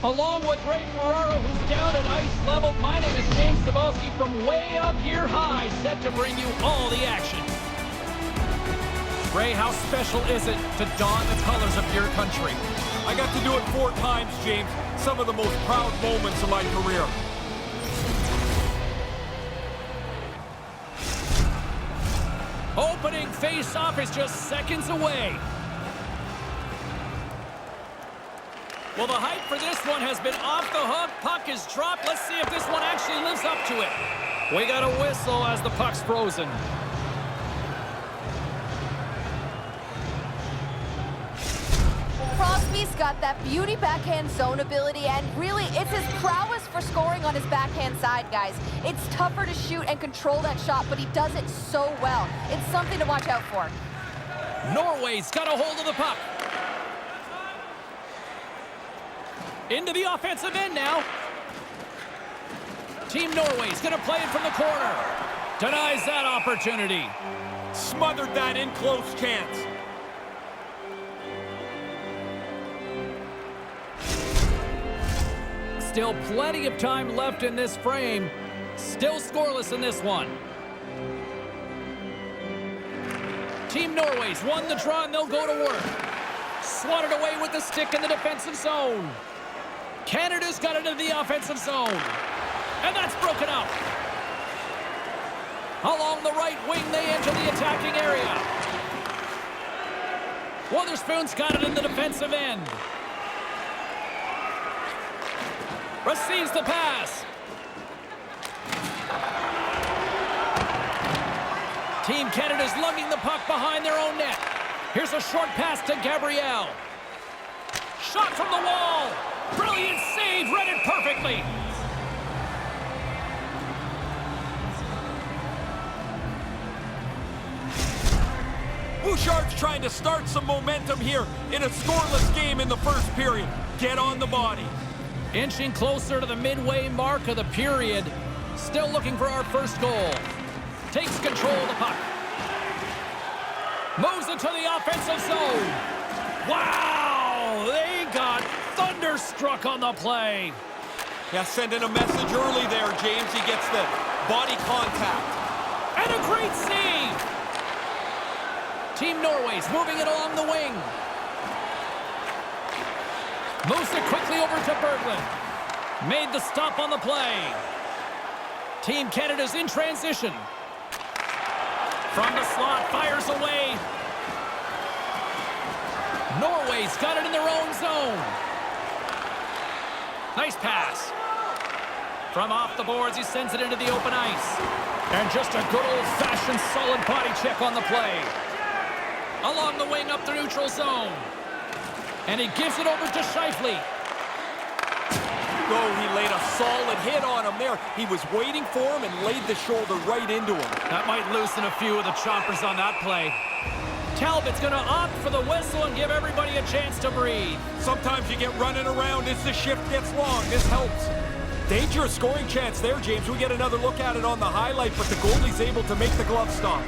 Along with Ray Ferraro, who's down at ice level, my name is James Cebulski from way up here high, set to bring you all the action. Ray, how special is it to don the colors of your country? I got to do it 4 times, James. Some of the most proud moments of my career. Opening face-off is just seconds away. Well, the hype for this one has been off the hook. Puck is dropped. Let's see if this one actually lives up to it. We got a whistle as the puck's frozen. Crosby's got that beauty backhand zone ability, and really, it's his prowess for scoring on his backhand side, guys. It's tougher to shoot and control that shot, but he does it so well. It's something to watch out for. Norway's got a hold of the puck. Into the offensive end now. Team Norway's going to play it from the corner. Denies that opportunity. Smothered that in close chance. Still plenty of time left in this frame. Still scoreless in this one. Team Norway's won the draw and they'll go to work. Swatted away with the stick in the defensive zone. Canada's got it into the offensive zone. And that's broken out. Along the right wing, they enter the attacking area. Wotherspoon's got it in the defensive end. Receives the pass. Team Canada's lugging the puck behind their own net. Here's a short pass to Gabriel. Shot from the wall. Brilliant save, read it perfectly. Bouchard's trying to start some momentum here in a scoreless game in the first period. Get on the body. Inching closer to the midway mark of the period. Still looking for our first goal. Takes control of the puck. Moves into the offensive zone. Wow! They got thunderstruck on the play. Yeah, sending a message early there, James. He gets the body contact. And a great save! Team Norway's moving it along the wing. Moves it quickly over to Berglund. Made the stop on the play. Team Canada's in transition. From the slot, fires away. Norway's got it in their own zone. Nice pass. From off the boards, he sends it into the open ice. And just a good old-fashioned solid body check on the play. Along the wing up the neutral zone. And he gives it over to Scheifele. Oh, he laid a solid hit on him there. He was waiting for him and laid the shoulder right into him. That might loosen a few of the chompers on that play. Talbot's going to opt for the whistle and give everybody a chance to breathe. Sometimes you get running around as the shift gets long. This helps. Dangerous scoring chance there, James. We get another look at it on the highlight, but the goalie's able to make the glove stop.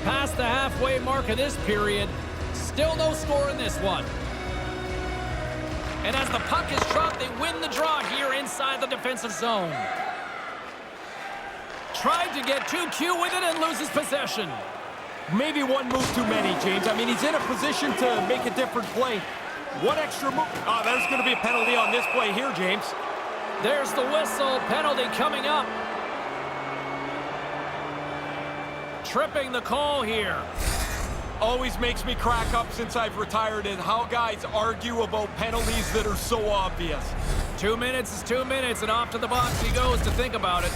Past the halfway mark of this period. Still no score in this one. And as the puck is dropped, they win the draw here inside the defensive zone. Tried to get too cute with it and loses possession. Maybe one move too many, James. I mean, he's in a position to make a different play. What extra move? Oh, there's going to be a penalty on this play here, James. There's the whistle. Penalty coming up. Tripping the call here. Always makes me crack up since I've retired and how guys argue about penalties that are so obvious. 2 minutes is 2 minutes, and off to the box he goes to think about it.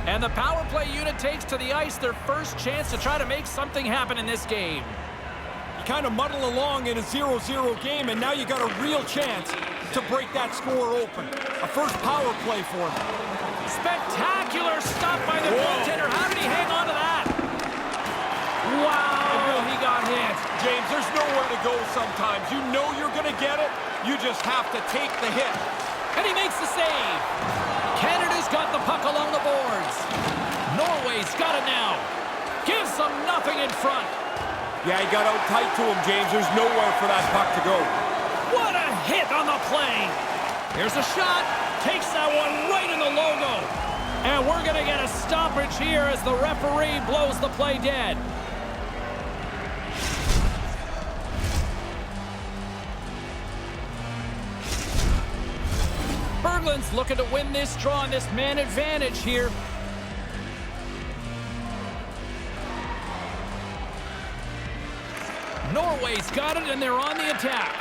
And the power play unit takes to the ice their first chance to try to make something happen in this game. You kind of muddle along in a 0-0 game, and now you got a real chance to break that score open. A first power play for them. Spectacular stop by the goaltender. How did he hang on to that? Wow, he got hit. James, there's nowhere to go sometimes. You know you're going to get it. You just have to take the hit. And he makes the save. Canada's got the puck along the boards. Norway's got it now. Gives them nothing in front. Yeah, he got out tight to him, James. There's nowhere for that puck to go. What a hit on the play. Here's a shot. Takes that one right in the logo. And we're going to get a stoppage here as the referee blows the play dead. Berglund's looking to win this draw on this man advantage here. Norway's got it, and they're on the attack.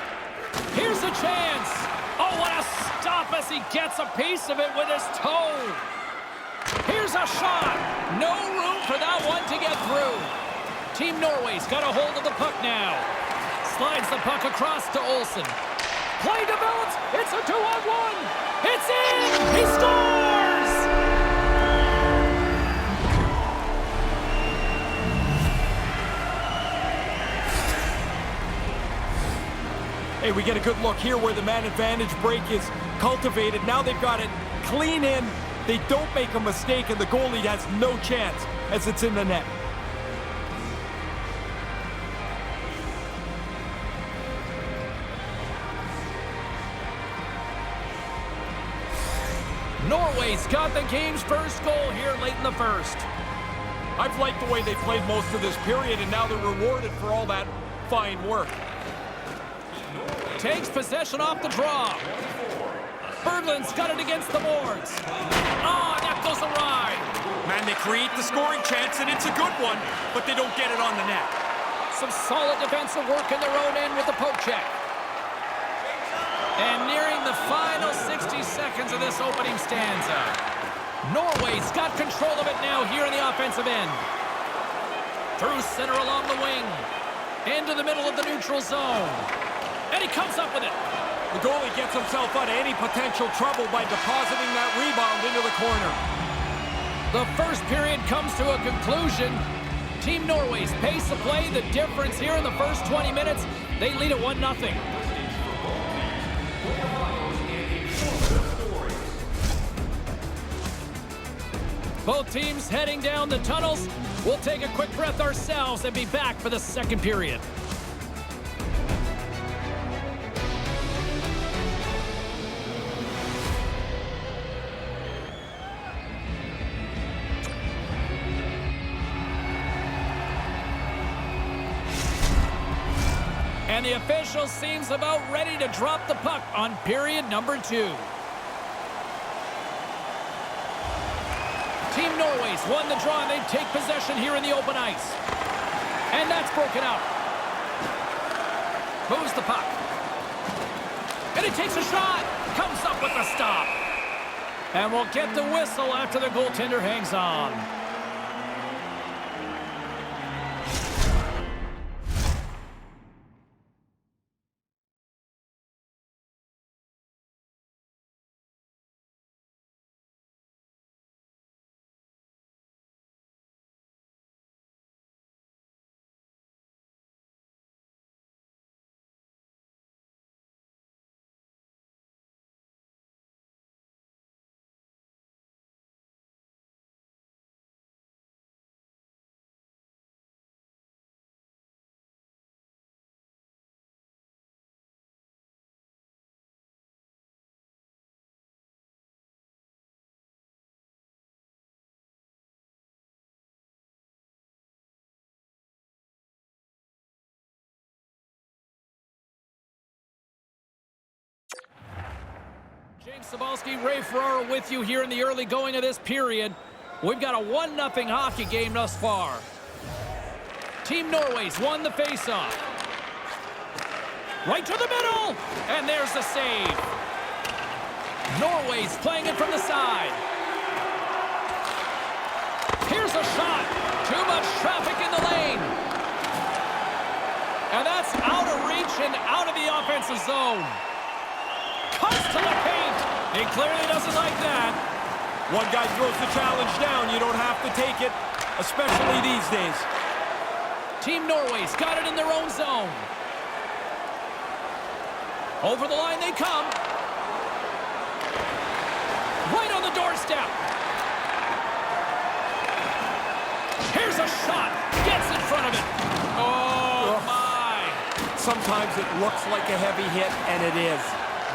Here's a chance. Oh, what a stop as he gets a piece of it with his toe. Here's a shot. No room for that one to get through. Team Norway's got a hold of the puck now. Slides the puck across to Olsen. Play develops. It's a 2-on-1. It's in. He scores. Hey, we get a good look here where the man advantage break is cultivated. Now they've got it clean in. They don't make a mistake, and the goalie has no chance as it's in the net. Norway's got the game's first goal here late in the first. I've liked the way they played most of this period, and now they're rewarded for all that fine work. Takes possession off the draw. Berglund's got it against the boards. Oh, that goes awry. Man, they create the scoring chance, and it's a good one, but they don't get it on the net. Some solid defensive work in their own end with the poke check. And nearing the final 60 seconds of this opening stanza. Norway's got control of it now here in the offensive end. Through center along the wing. Into the middle of the neutral zone. And he comes up with it. The goalie gets himself out of any potential trouble by depositing that rebound into the corner. The first period comes to a conclusion. Team Norway's pace of play, the difference here in the first 20 minutes, they lead at 1-0. Both teams heading down the tunnels. We'll take a quick breath ourselves and be back for the second period. And the official seems about ready to drop the puck on period number 2. Team Norway's won the draw, and they take possession here in the open ice. And that's broken out. Moves the puck. And he takes a shot. Comes up with the stop. And we'll get the whistle after the goaltender hangs on. James Cybulski, Ray Ferraro with you here in the early going of this period. We've got a 1-0 hockey game thus far. Team Norway's won the faceoff. Right to the middle, and there's the save. Norway's playing it from the side. Here's a shot. Too much traffic in the lane. And that's out of reach and out of the offensive zone. Cuts to the paint. He clearly doesn't like that. One guy throws the challenge down. You don't have to take it, especially these days. Team Norway's got it in their own zone. Over the line they come. Right on the doorstep. Here's a shot. Gets in front of it. Oh, my. Sometimes it looks like a heavy hit, and it is.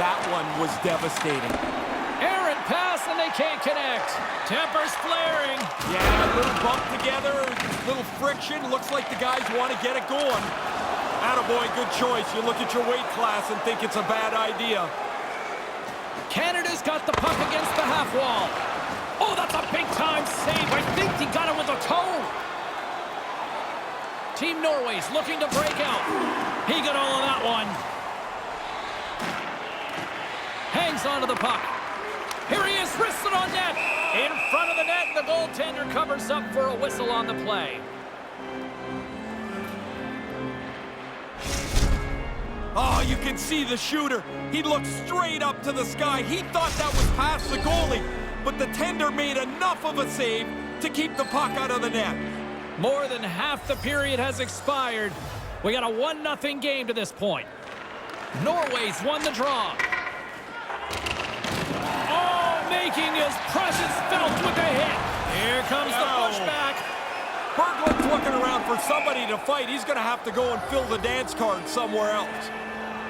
That one was devastating. Errant pass, and they can't connect. Tempers flaring. Yeah, a little bump together, a little friction. Looks like the guys want to get it going. Attaboy, good choice. You look at your weight class and think it's a bad idea. Canada's got the puck against the half wall. Oh, that's a big-time save. I think he got it with a toe. Team Norway's looking to break out. He got all of that one. Hangs onto the puck. Here he is, wrists it on net. In front of the net, the goaltender covers up for a whistle on the play. Oh, you can see the shooter. He looked straight up to the sky. He thought that was past the goalie, but the tender made enough of a save to keep the puck out of the net. More than half the period has expired. We got a 1-0 game to this point. Norway's won the draw. Oh, making his presence felt with a hit. Here comes the pushback. Berglund's looking around for somebody to fight. He's going to have to go and fill the dance card somewhere else.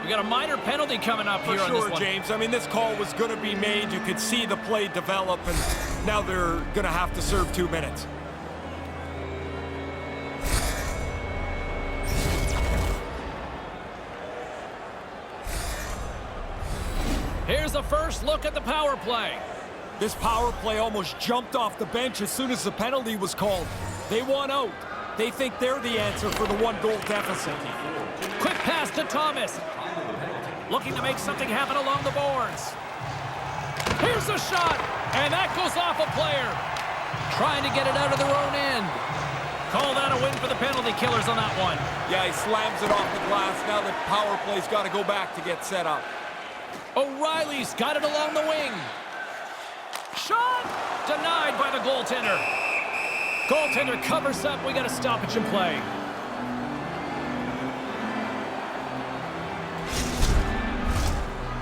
We got a minor penalty coming up For here on this sure, one. James. I mean, this call was going to be made. You could see the play develop, and now they're going to have to serve 2 minutes. Here's a first look at the power play. This power play almost jumped off the bench as soon as the penalty was called. They want out. They think they're the answer for the 1-goal deficit. Quick pass to Thomas. Looking to make something happen along the boards. Here's a shot, and that goes off a player. Trying to get it out of their own end. Call that a win for the penalty killers on that one. Yeah, he slams it off the glass. Now the power play's got to go back to get set up. O'Reilly's got it along the wing. Shot! Denied by the goaltender. Goaltender covers up. We got a stoppage in play.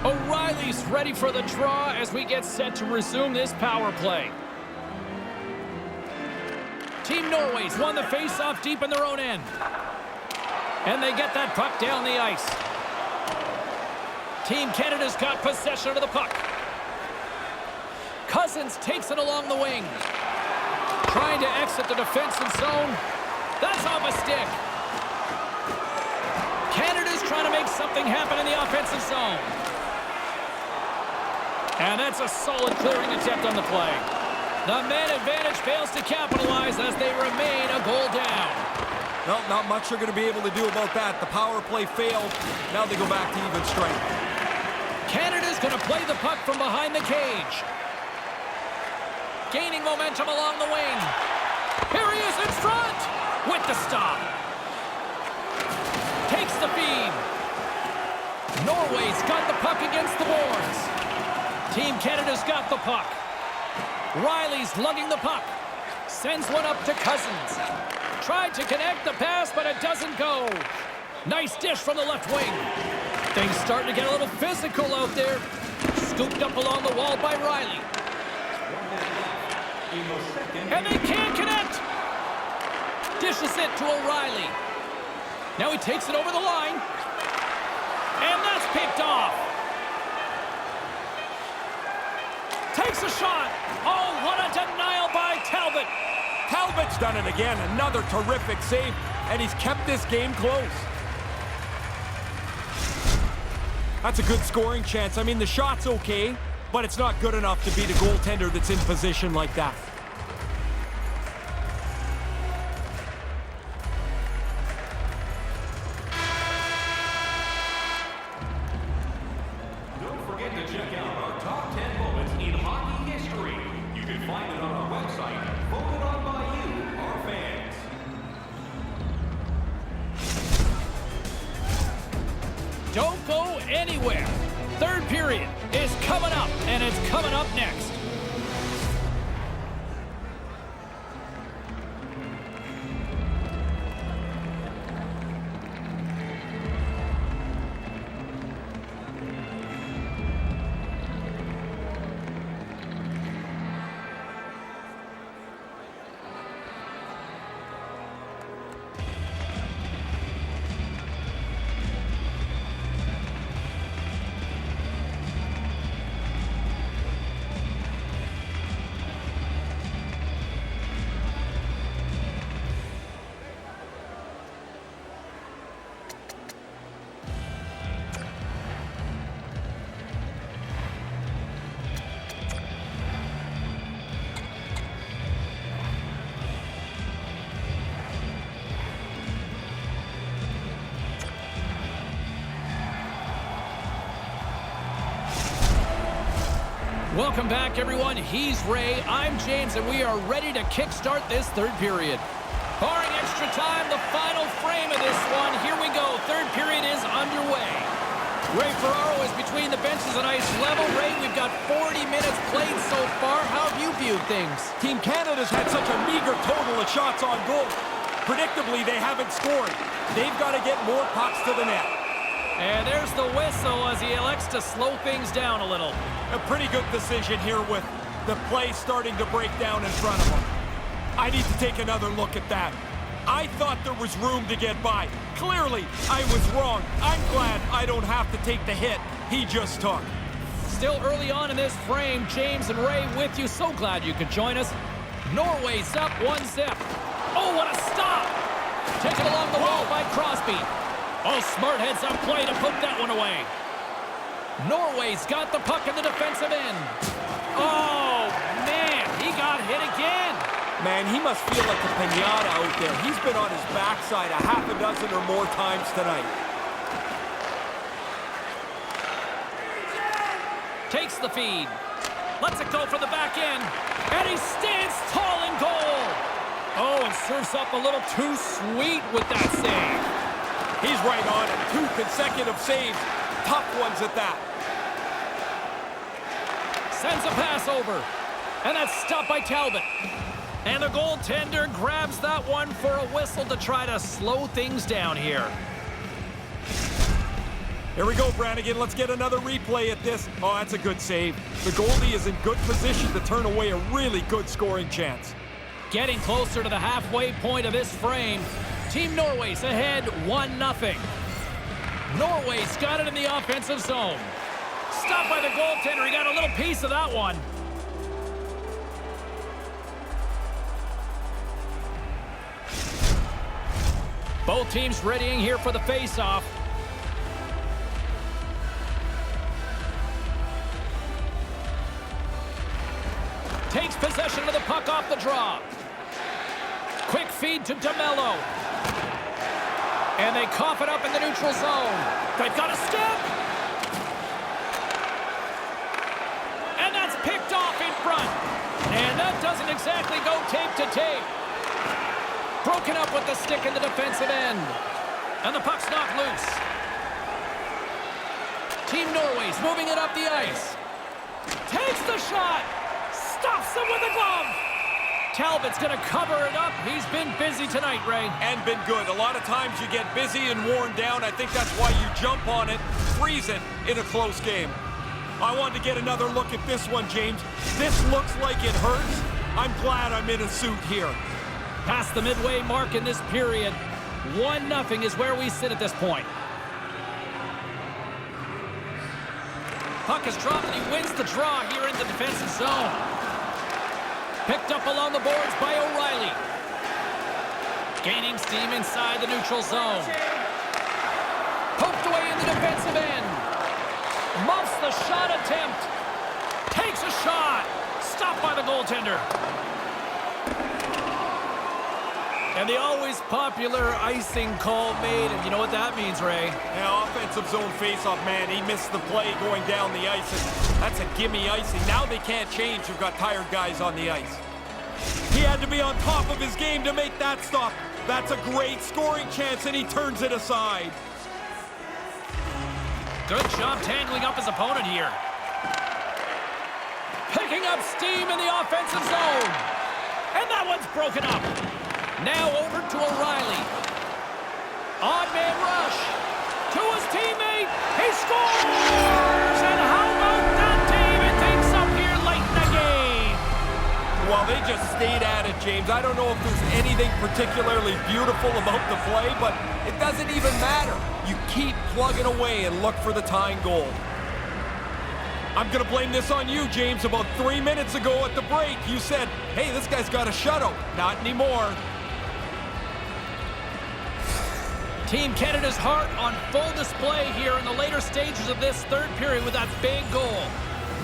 O'Reilly's ready for the draw as we get set to resume this power play. Team Norway's won the face-off deep in their own end. And they get that puck down the ice. Team Canada's got possession of the puck. Cousins takes it along the wing. Trying to exit the defensive zone. That's off a stick. Canada's trying to make something happen in the offensive zone. And that's a solid clearing attempt on the play. The man advantage fails to capitalize as they remain a goal down. Well, not much they're going to be able to do about that. The power play failed. Now they go back to even strength. Canada's going to play the puck from behind the cage. Gaining momentum along the wing. Here he is in front with the stop. Takes the feed. Norway's got the puck against the boards. Team Canada's got the puck. Riley's lugging the puck. Sends one up to Cousins. Tried to connect the pass, but it doesn't go. Nice dish from the left wing. Things starting to get a little physical out there. Scooped up along the wall by Riley. And they can't connect. Dishes it to O'Reilly. Now he takes it over the line. And that's picked off. Takes a shot. Oh, what a denial by Talbot. Talbot's done it again. Another terrific save, and he's kept this game close. That's a good scoring chance. I mean, the shot's okay, but it's not good enough to beat a goaltender that's in position like that. Don't forget to check out our top 10 moments in hockey history. You can find it on our website, voted on by you, our fans. Don't go anywhere. Third period is coming up, and it's coming up next. Welcome back, everyone. He's Ray, I'm James, and we are ready to kickstart this third period. Barring extra time, the final frame of this one. Here we go. Third period is underway. Ray Ferraro is between the benches at ice level. Ray, we've got 40 minutes played so far. How have you viewed things? Team Canada's had such a meager total of shots on goal. Predictably, they haven't scored. They've got to get more pucks to the net. And there's the whistle as he elects to slow things down a little. A pretty good decision here with the play starting to break down in front of him. I need to take another look at that. I thought there was room to get by. Clearly, I was wrong. I'm glad I don't have to take the hit he just took. Still early on in this frame, James and Ray with you. So glad you could join us. Norway's up 1-0. Oh, what a stop! Taken along the wall by Crosby. Oh, smart heads-up play to put that one away. Norway's got the puck in the defensive end. Oh, man, he got hit again. Man, he must feel like a piñata out there. He's been on his backside a half a dozen or more times tonight. Takes the feed. Lets it go for the back end. And he stands tall in goal. Oh, and serves up a little too sweet with that save. He's right on it. 2 consecutive saves. Tough ones at that. Sends a pass over. And that's stopped by Talbot. And the goaltender grabs that one for a whistle to try to slow things down here. Here we go, Brannigan. Let's get another replay at this. Oh, that's a good save. The goalie is in good position to turn away a really good scoring chance. Getting closer to the halfway point of this frame. Team Norway's ahead 1-0. Norway's got it in the offensive zone. Stopped by the goaltender. He got a little piece of that one. Both teams readying here for the face-off. Takes possession of the puck off the draw. Quick feed to DeMello. And they cough it up in the neutral zone. They've got a step. And that's picked off in front. And that doesn't exactly go tape to tape. Broken up with the stick in the defensive end. And the puck's knocked loose. Team Norway's moving it up the ice. Takes the shot. Stops him with a glove. Talbot's going to cover it up. He's been busy tonight, Ray. And been good. A lot of times you get busy and worn down. I think that's why you jump on it, freeze it in a close game. I wanted to get another look at this one, James. This looks like it hurts. I'm glad I'm in a suit here. Past the midway mark in this period. 1-0 is where we sit at this point. Puck is dropped and he wins the draw here in the defensive zone. Picked up along the boards by O'Reilly. Gaining steam inside the neutral zone. Poked away in the defensive end. Muffs the shot attempt. Takes a shot. Stopped by the goaltender. And the always popular icing call made, and you know what that means, Ray? Yeah, offensive zone faceoff, man. He missed the play going down the ice, and that's a gimme icing. Now they can't change. They've got tired guys on the ice. He had to be on top of his game to make that stop. That's a great scoring chance, and he turns it aside. Good job tangling up his opponent here. Picking up steam in the offensive zone. And that one's broken up. Now over to O'Reilly. Odd man rush. To his teammate. He scores! And how about that, team? It takes up here late in the game. Well, they just stayed at it, James. I don't know if there's anything particularly beautiful about the play, but it doesn't even matter. You keep plugging away and look for the tying goal. I'm going to blame this on you, James. About 3 minutes ago at the break, you said, hey, this guy's got a shutout. Not anymore. Team Canada's heart on full display here in the later stages of this third period with that big goal.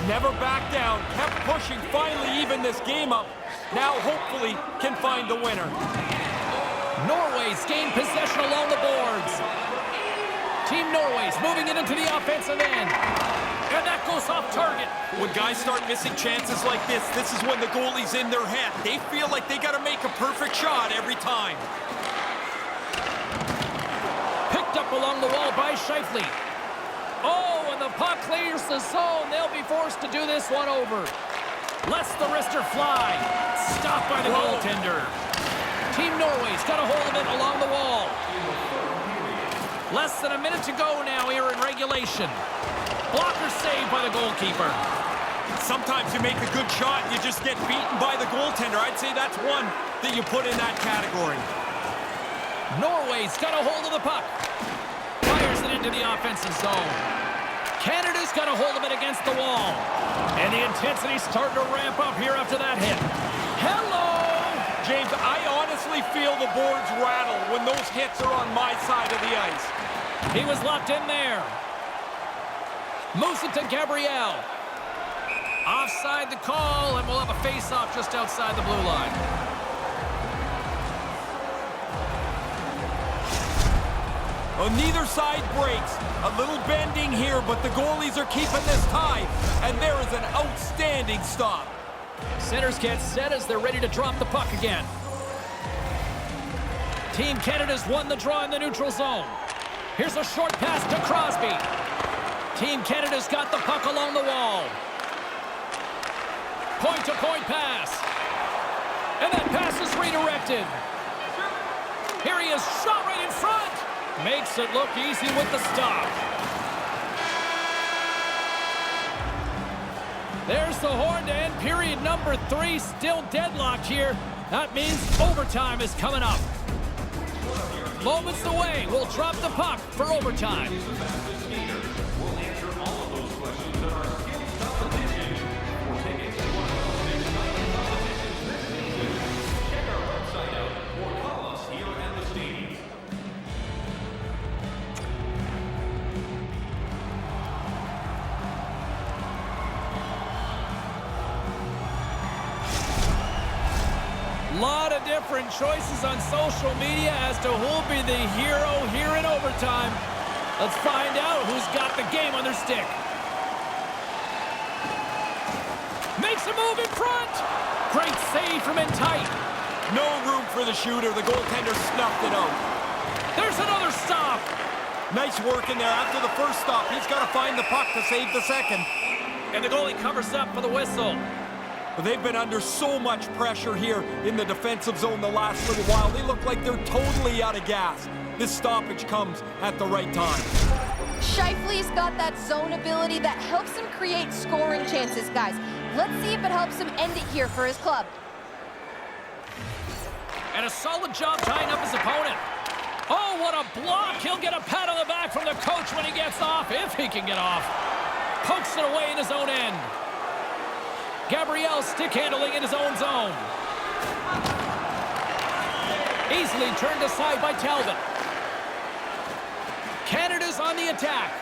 Never backed down, kept pushing, finally even this game up. Now hopefully can find the winner. Norway's gained possession along the boards. Team Norway's moving it into the offensive end. And that goes pass off target. When guys start missing chances like this is when the goalie's in their head. They feel like they got to make a perfect shot every time. Picked up along the wall by Scheifele. Oh, and the puck clears the zone. They'll be forced to do this one over. Lets the wrister fly. Stopped by the goaltender. Team Norway's got a hold of it along the wall. Less than a minute to go now here in regulation. Blocker saved by the goalkeeper. Sometimes you make a good shot and you just get beaten by the goaltender. I'd say that's one that you put in that category. Norway's got a hold of the puck. Fires it into the offensive zone. Canada's got a hold of it against the wall. And the intensity's starting to ramp up here after that hit. Hello! James, I honestly feel the boards rattle when those hits are on my side of the ice. He was locked in there. Moves it to Gabriel. Offside the call, and we'll have a face-off just outside the blue line. Well, neither side breaks. A little bending here, but the goalies are keeping this tie, and there is an outstanding stop. Centers get set as they're ready to drop the puck again. Team Canada's won the draw in the neutral zone. Here's a short pass to Crosby. Team Canada's got the puck along the wall. Point-to-point pass. And that pass is redirected. Here he is, shot right in front. Makes it look easy with the stop. There's the horn to end period number 3. Still deadlocked here. That means overtime is coming up. Moments away. We'll drop the puck for overtime. We'll answer all of those questions in our skills competition. For tickets to one of those exciting competitions this season, check our website out or call us here at the stadium. Lot of different choices on social media as to who'll be the hero here in overtime. Let's find out who's got the game on their stick. Makes a move in front. Great save from in tight. No room for the shooter. The goaltender snuffed it out. There's another stop. Nice work in there. After the first stop, he's got to find the puck to save the second. And the goalie covers up for the whistle. But they've been under so much pressure here in the defensive zone the last little while. They look like they're totally out of gas. This stoppage comes at the right time. Scheifele's got that zone ability that helps him create scoring chances, guys. Let's see if it helps him end it here for his club. And a solid job tying up his opponent. Oh, what a block. He'll get a pat on the back from the coach when he gets off, if he can get off. Pokes it away in his own end. Gabriel stick handling in his own zone. Easily turned aside by Talbot. Canada's on the attack.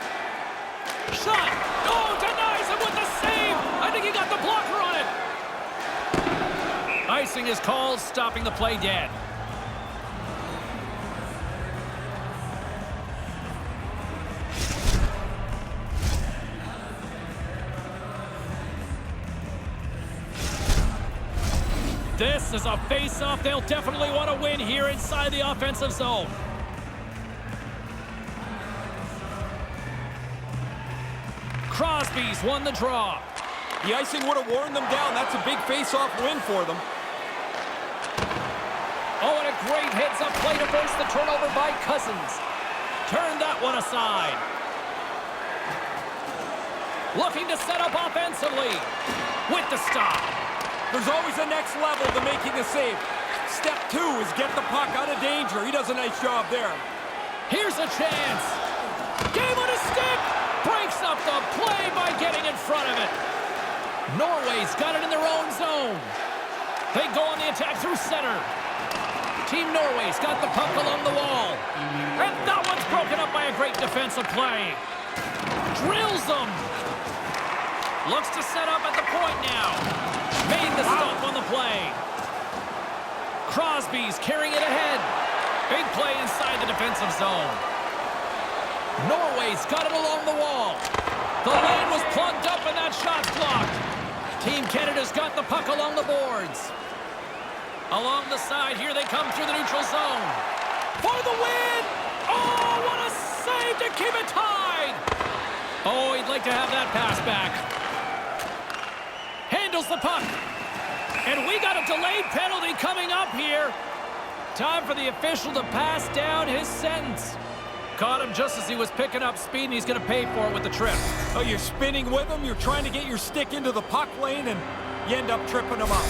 Shot. Oh, denies him with the save. I think he got the blocker on it. Icing is called, stopping the play dead. This is a face-off they'll definitely want to win here inside the offensive zone. Crosby's won the draw. The icing would have worn them down. That's a big face-off win for them. Oh, and a great heads-up play to force the turnover by Cousins. Turn that one aside. Looking to set up offensively with the stop. There's always a next level to making a save. Step 2 is get the puck out of danger. He does a nice job there. Here's a chance. Game on his stick. Breaks up the play by getting in front of it. Norway's got it in their own zone. They go on the attack through center. Team Norway's got the puck along the wall. And that one's broken up by a great defensive play. Drills them. Looks to set up at the point now. Made the stop on the play. Crosby's carrying it ahead. Big play inside the defensive zone. Norway's got it along the wall. The lane was plugged up, and Team Canada's got the puck along the boards. Along the side, here they come through the neutral zone. For the win! Oh, what a save to keep it tied! Oh, he'd like to have that pass back. Handles the puck. And we got a delayed penalty coming up here. Time for the official to pass down his sentence. Caught him just as he was picking up speed, and he's going to pay for it with the trip. Oh, you're spinning with him. You're trying to get your stick into the puck lane, and you end up tripping him up.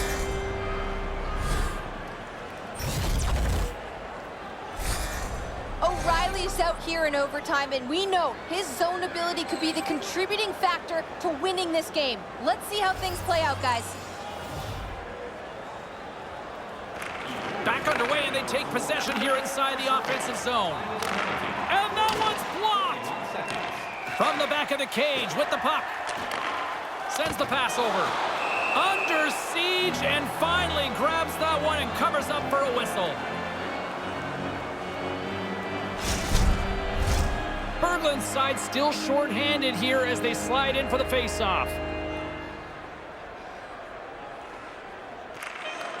O'Reilly's out here in overtime, and we know his zone ability could be the contributing factor to winning this game. Let's see how things play out, guys. Back underway, and they take possession here inside the offensive zone. And that one's blocked! From the back of the cage with the puck. Sends the pass over. Under siege, and finally grabs that one and covers up for a whistle. Berglund's side still short-handed here as they slide in for the face-off.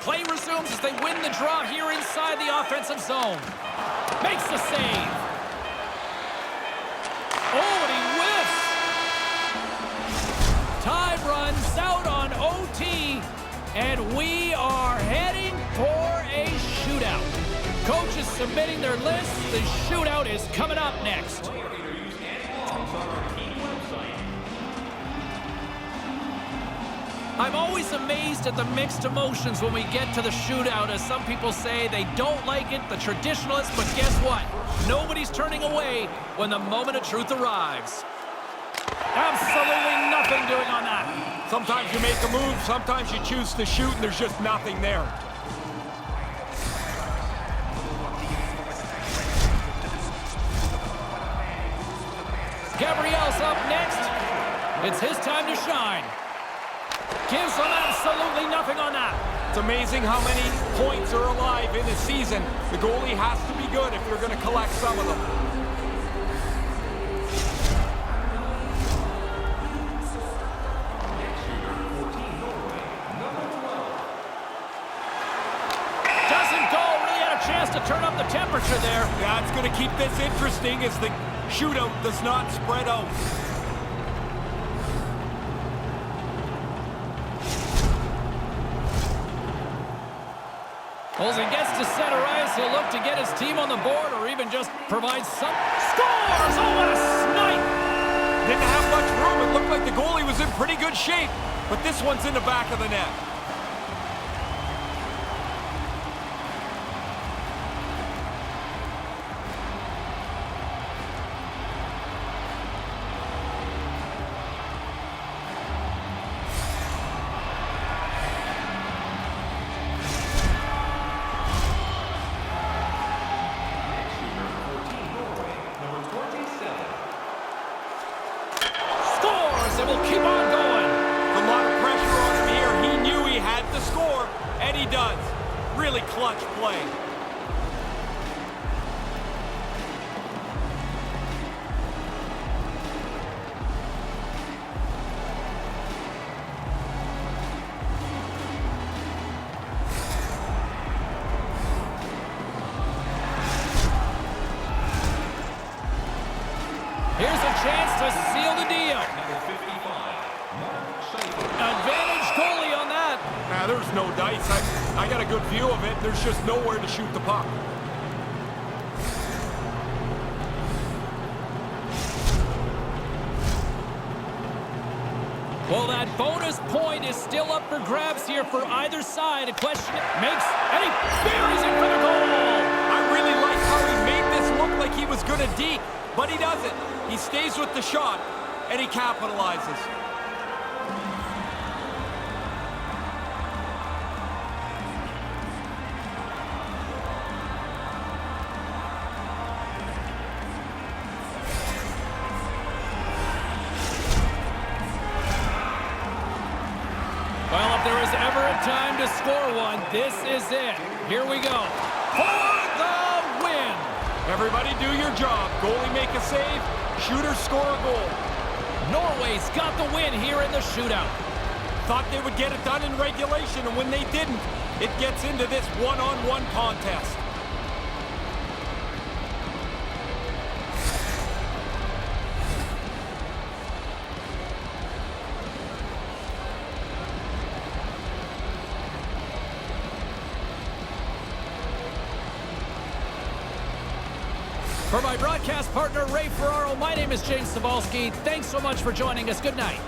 Play resumes as they win the draw here inside the offensive zone. Makes the save. Oh, and he whiffs. Time runs out on OT, and we are heading for a shootout. Coach is submitting their list. The shootout is coming up next. I'm always amazed at the mixed emotions when we get to the shootout. As some people say, they don't like it, the traditionalists, but guess what? Nobody's turning away when the moment of truth arrives. Absolutely nothing doing on that. Sometimes you make a move, sometimes you choose to shoot, and there's just nothing there. Gabriel's up next. It's his time to shine. Gives them absolutely nothing on that. It's amazing how many points are alive in a season. The goalie has to be good if you're going to collect some of them. Doesn't go. Really had a chance to turn up the temperature there. Yeah, it's going to keep this interesting as the shootout does not spread out. Well, as he gets to center ice, he'll look to get his team on the board or even just provide some... Scores! Oh, what a snipe! Didn't have much room. It looked like the goalie was in pretty good shape, but this one's in the back of the net. And we'll keep on going. A lot of pressure on him here. He knew he had to score, and he does. Really clutch play. Here's a chance to seal the deal. Advantage goalie on that. Nah, there's no dice. I got a good view of it. There's just nowhere to shoot the puck. Well, that bonus point is still up for grabs here for either side. A question makes, and he buries it for the goal. I really like how he made this look like he was going to deke, but he doesn't. He stays with the shot, and he capitalizes. Well, if there is ever a time to score one, this is it. Here we go. For the win. Everybody do your job. Goalie make a save, shooter score a goal. Norway's got the win here in the shootout. Thought they would get it done in regulation, and when they didn't, it gets into this one-on-one contest. For my broadcast partner, Ray Ferraro, my name is James Cybulski. Thanks so much for joining us. Good night.